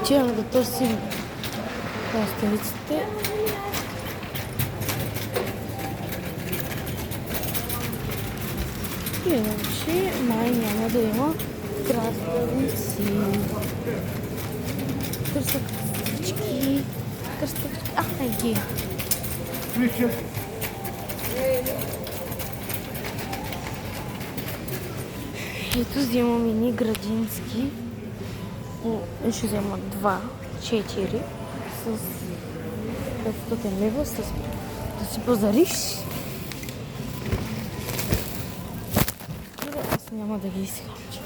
Отиваме да търсим краставиците. Иначе май няма да има краставици. Търся краставички. Краставички. Ги. Ето вземам едни градински. Ще взема 2, 4 с 500 лева, да си пазариш. Аз няма да ги изхарча.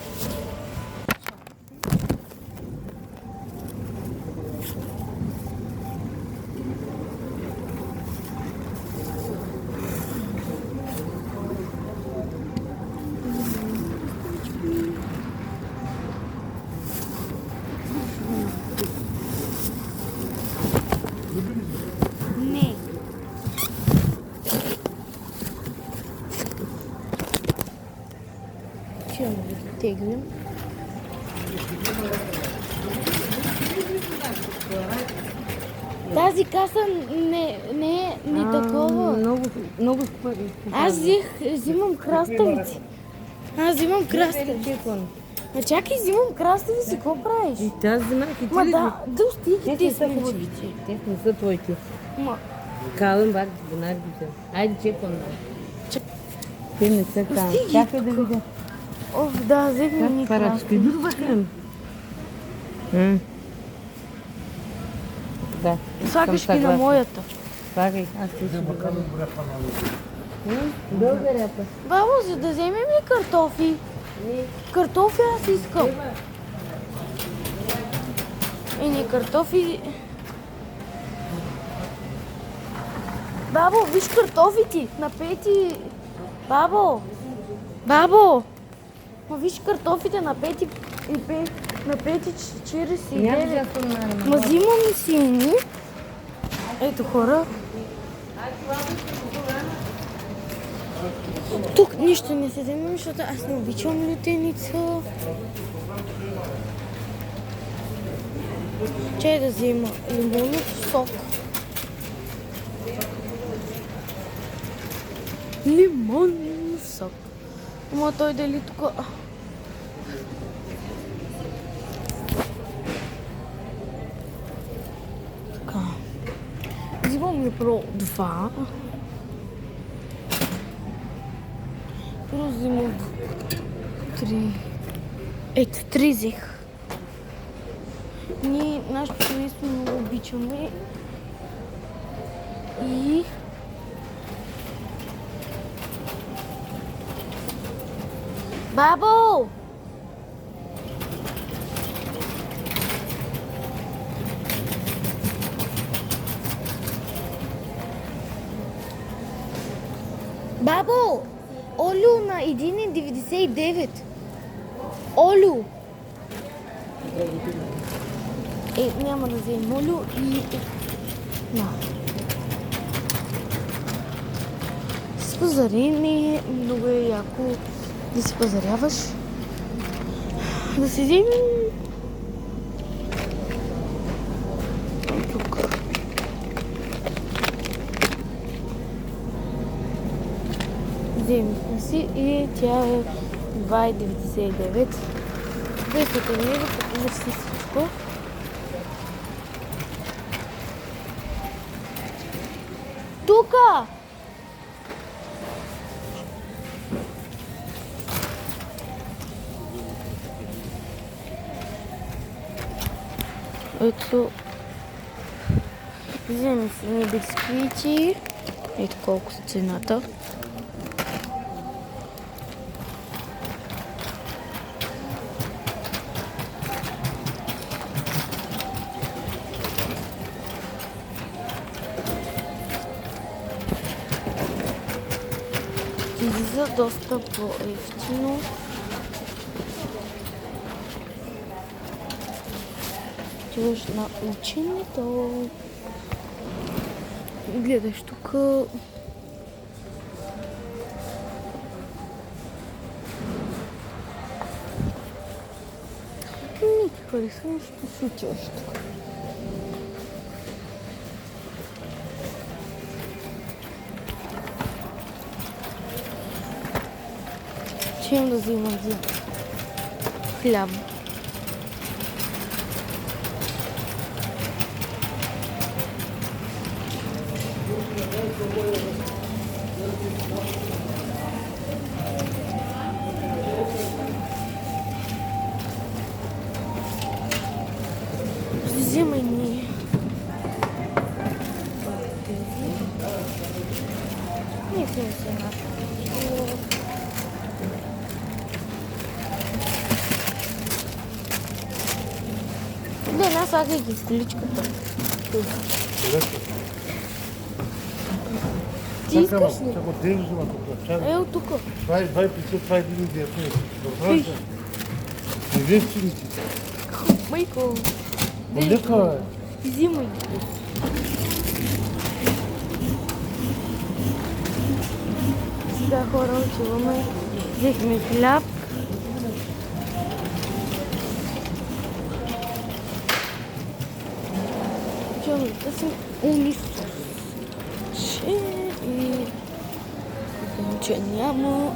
Не. Ще да ги теглим. Тази каса не е такова. Много пари. Аз взимам краставици. А чакай, взимам краставици, какво правиш? И тази взимах и ти Ма ли? да стиги, Те са хубавите. Те не са твоите. Ма, Кален бак, донар ги взема. Айде, чекам да. Те не са там. Стиги Чакай да видя. да, взехме ни Как парачки? краставици. Дурвахем. Да. Слагаш ги на моята. Слагай, аз ти ще го дълга репа. Бабо, за да вземем ли картофи? Картофи аз искам. Не картофи. Бабо, виж картофите на 5. Бабо! Ма виж картофите на 5 на 5,49. Ма взимам си едни. Ето хора. Тук нищо не се вземам, защото аз не обичам лютеница. Чай да взема лимонов сок. Лимонов сок. Ама той дали тук... Така. Взимам ли про 2. Първо взимам 3. Ето, 3 взех. Ние нашето семейство много обичаме. И... Бабо! Бабо! Олю на 1,99. Олю! Няма да вземем олю и... Спазарене, много е яко да си пазаряваш. Да си вземем... Тук. Вземем си и тя е 2,99. 200 лева, купуваш си всичко. Тука! Ето, вземем си ни бисквити. Ето колко са цената. Излиза доста по-евтино. Отиваш на ученето. Гледаш тук. ти харесва нещо случващо. Чем да взимам хляб. Взимай ни. Не си наша. Да, нас слагайки в количката. Ти искаш ли? Чакай, держи ма тук. Чакай. Ето тук. Дай пише, това е един диапнез. Добре. Не виж, че ли ти? Майко. Лека е. Взимай. Сега хора отиваме. Взехме хляб. Отиваме да търсим унисус. Че няма.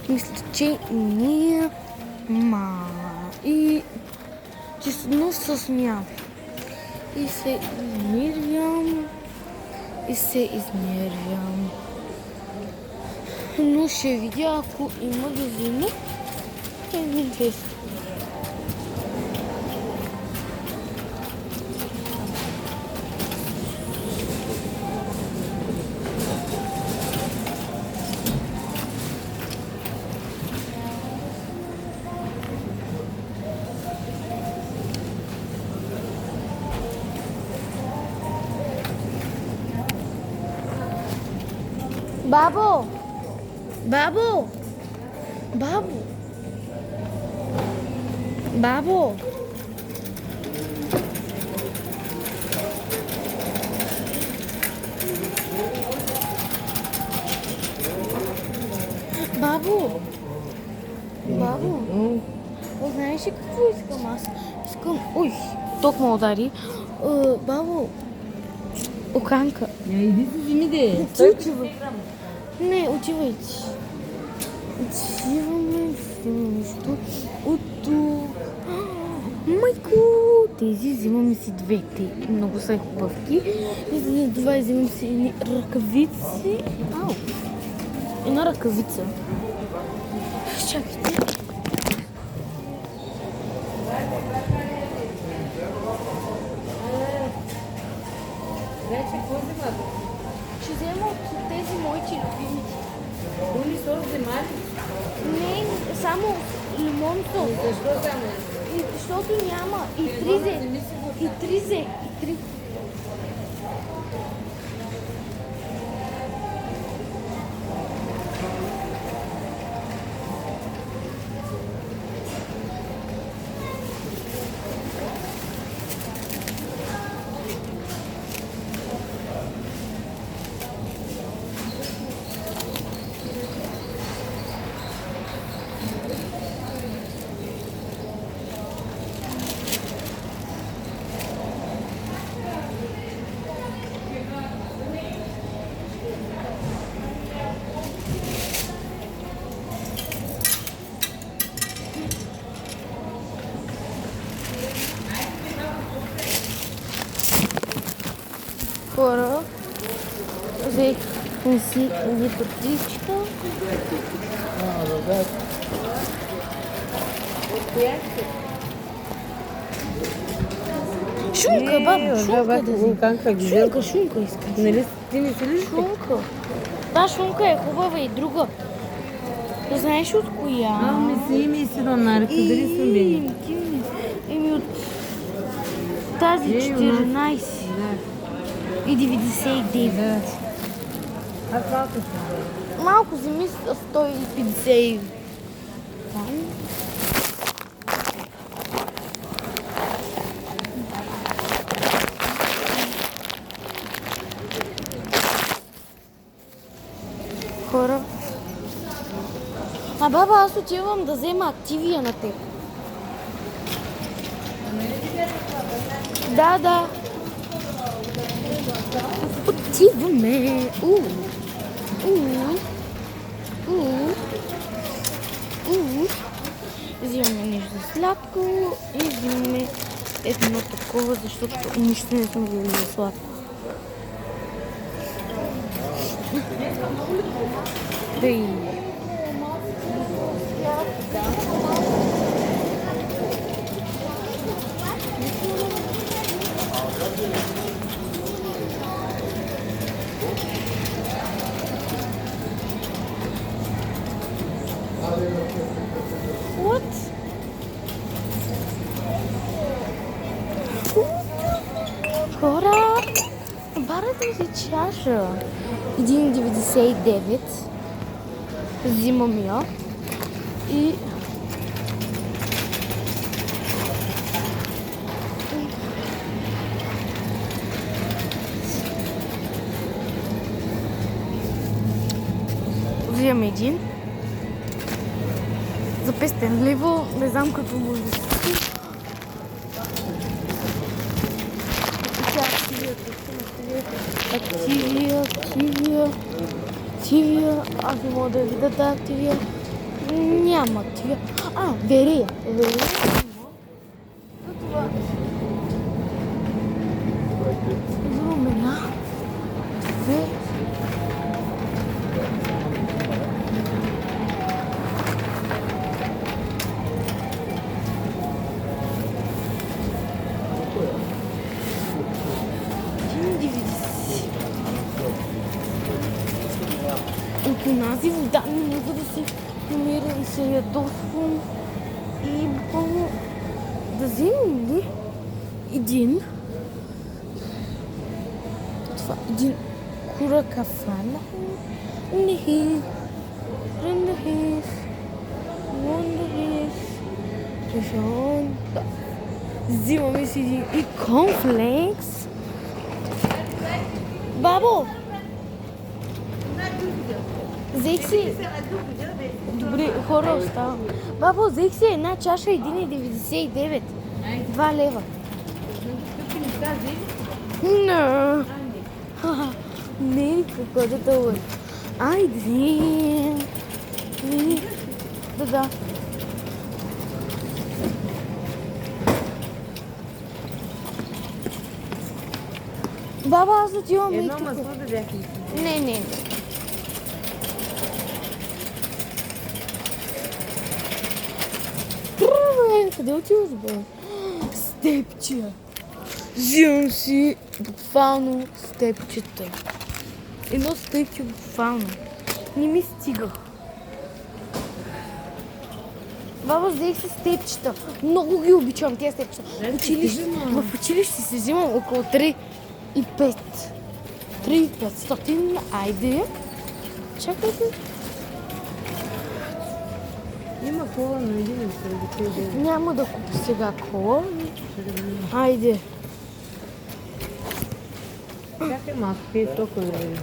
Мисля, че няма. И честно се смям. И се измервам. И се измервам. Но ще видя, ако има да взима. Е интересно. Бабо! Бабо! Бабо! Бабо! Бабо! Бабо! Знаеш ли какво искам аз? Искам... Ой! Толкова удари. Бабо! Оканка. Иди си вземи де. Ти отивай. Не, отивай ти. Отиваме, взимаме нещо от тук. Майко! Тези взимаме си двете. Много са хубавки. И за това взимам си едни ръкавици. Ау! Една ръкавица. Чакайте. Вече какво взема? Ще взема от тези моите любими. Уни сос взема ли? Не, само лимон сос. Защо само? Защото няма. И тризе. И тризе. И три. Хора, взехме си едни пътичка. Шунка, баба, шунка да взема. Шунка искаш. Нали ти не си ли? Шунка. Да, шунка е хубава и друга. Знаеш от коя? Ами си ми си донарка, дали съм били? Еми от тази 14 и 99. Аз малко съм. Малко вземи 150. баба, аз отивам да взема активия на теб. Да, да. Отиваме. У. Взимаме нещо сладко и взимаме едно такова, защото нищо не сме взели за сладко. Дай. What? Хора, барате ми се чаша. 1,99. Взимам я. И... взимам един. За пестенливо, не знам какво може да се случи. Активия. Аз не мога да видя тази активия. Няма активия. Верия. Затова. Взимам една. Две. От онази вода не мога да се намеря и се ядосвам. И буквално да вземем ли един. Това един куракафана. Нехис. Решон. Взимаме си един и конфлекс. Бабо! Взех си... Добре, хора оставам. Бабо, взех си една чаша 1,99. 2 лева. Не. Не, какво да тълър. Айде. Да. Баба, аз отивам Едно масло да бях искал. Не. Къде отиваш, бе? Степче. Взимам си буквално степчета. Едно степче буквално. Не ми стига. Баба, взех си степчета. Много ги обичам тези степчета. В училище си взимам около 3 и 5. 3,500. Айде. Чакайте. Има кола на 1,79. Няма да купя сега кола. Айде. Чакай малко, пие толкова да видим.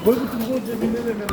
Кой го тръгва да мине?